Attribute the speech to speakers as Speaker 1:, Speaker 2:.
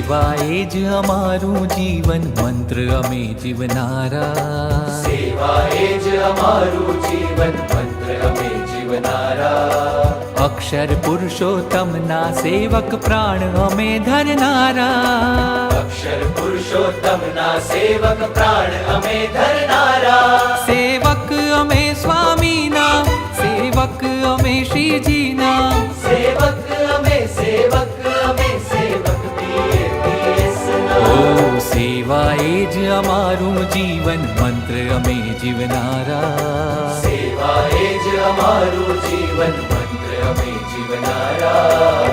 Speaker 1: સેવા એ જ અમારું જીવન મંત્ર અમે જીવનારા
Speaker 2: સેવા એ જ અમારું જીવન મંત્ર અમે જીવનારા
Speaker 1: અક્ષર પુરુષોત્તમના સેવક પ્રાણ અમે ધરનારા
Speaker 2: અક્ષર પુરુષોત્તમના સેવક પ્રાણ અમે ધરનારા
Speaker 1: સેવક અમે સ્વામીના સેવક અમે શ્રીજીના
Speaker 2: સેવક અમે સેવક
Speaker 1: ઓ સેવા એ જ અમારું જીવન મંત્ર અમે જીવનારા
Speaker 2: સેવા એ જ અમારું જીવન મંત્ર અમે જીવનારા